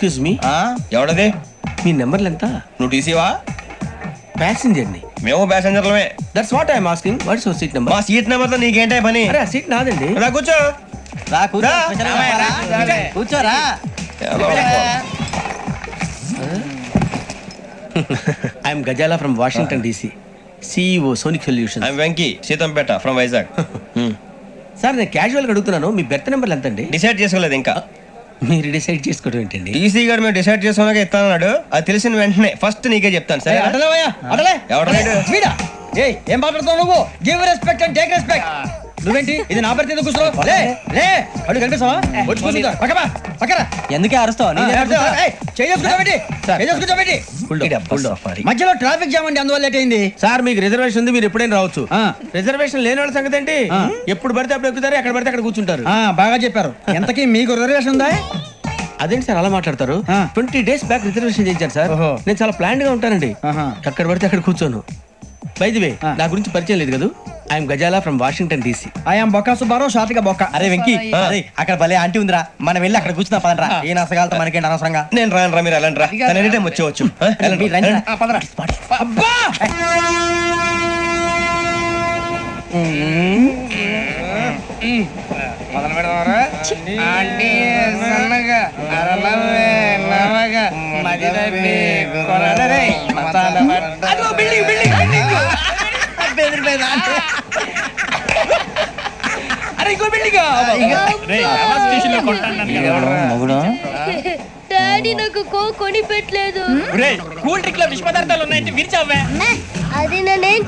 Excuse me, ఎవడది? మీ నెంబర్లు ఎంత? నువ్వు టీసీవా? ప్యాసింజర్ ని. మేము ప్యాసెంజర్లమే. That's what I'm asking. What's your seat number? మా సీట్ నెంబర్ తో నీకేంటే పని? అరే ఆ సీట్ నాదండి. రా కూర్చో. కూర్చోరా. I'm Gazala from Washington DC, CEO Sonic Solution. I'm Venky, Seethampeta from Vizag. Sir నేను క్యాజువల్ గా అడుగుతున్నాను, మీ బెర్త్ నెంబర్లు ఎంత అండి? డిసైడ్ చేసుకోలేదు ఇంకా. మీరు డిసైడ్ చేసుకోవడం ఏంటండి? టీసీ గారు మేము డిసైడ్ చేసుకున్నాక ఇస్తానన్నాడు. అది తెలిసిన వెంటనే ఫస్ట్ నీకే చెప్తాను. సరే ఏం మాట్లాడుతావు నువ్వు? Give respect and take respect. నువ్వేంటి ఇది నా పరిస్థితి? కూర్చో. లే లే, అడుగు కనిపిస్తావా? వచ్చి కూర్చో. పక్కరా. ఎందుకే అరుస్తావు? మధ్యలో ట్రాఫిక్ జామ్ అండి, అందువల్ల లేట్ అయింది. సార్ మీకు రిజర్వేషన్ ఉంది, మీరు ఎప్పుడైనా రావచ్చు. రిజర్వేషన్ లేని వాళ్ళ సంగతి ఏంటి? ఎప్పుడు పడితే అప్పుడు ఎక్కుతారు, ఎక్కడ పడితే అక్కడ కూర్చుంటారు. బాగా చెప్పారు. ఎంతకీ మీకు రిజర్వేషన్ ఉందా? అదేంటి సార్ అలా మాట్లాడతారు? 20 days బ్యాక్ రిజర్వేషన్ చేయించారు సార్. నేను చాలా ప్లాన్డ్ గా ఉంటానండి. ఎక్కడ పడితే అక్కడ కూర్చోను. బై ది వే, నా గురించి పరిచయం లేదు కదా. I'm Gazala from Washington DC. I'm Bokka Subbarao, షార్ట్గా బొక్క. అరే వెంకీ, అక్కడ భలే ఆంటీ ఉందిరా, మనం వెళ్ళి అక్కడ కూర్చున్నా పదరా. ఏ నసగాలతో మనకేంటి అనవసరంగా. నేను రాను రా, మీరు వెళ్ళండి రా. తన ఎనీ టైం వచ్చేవచ్చు. అబ్బా మొదలు పెడదామరా. డాడీ నాకు కోక్ కొని పెట్టలేదు. కూల్ డ్రింక్ లో విష పదార్థాలు ఉన్నాయంటే విరిచావే. అది నేనేం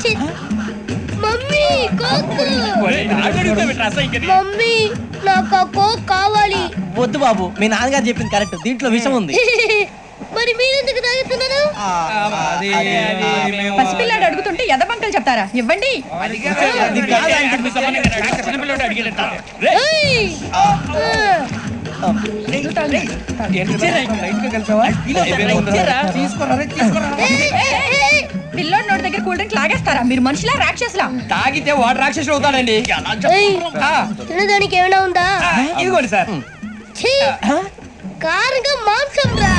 మమ్మీ కోక్. మమ్మీ నాకు ఆ కోక్ కావాలి. వద్దు బాబు, మీ నాన్నగారు చెప్పింది కరెక్ట్, దీంట్లో విషం ఉంది. మరి మీరెందుకు తాగుతున్నారు? పసిపిల్లాడు అడుగుతుంటే ఎదబంకలు చెప్తారా? ఇవ్వండి. పిల్లోడి నోటి దగ్గర కూల్ డ్రింక్ లాగేస్తారా? మీరు మనుషులా రాక్షసులా? తాగితే వాడు రాక్షసుడు అవుతాడండి. తినడానికి ఏమైనా ఉందా? ఇదిగోండి సార్. కారంగా మాంసం రా.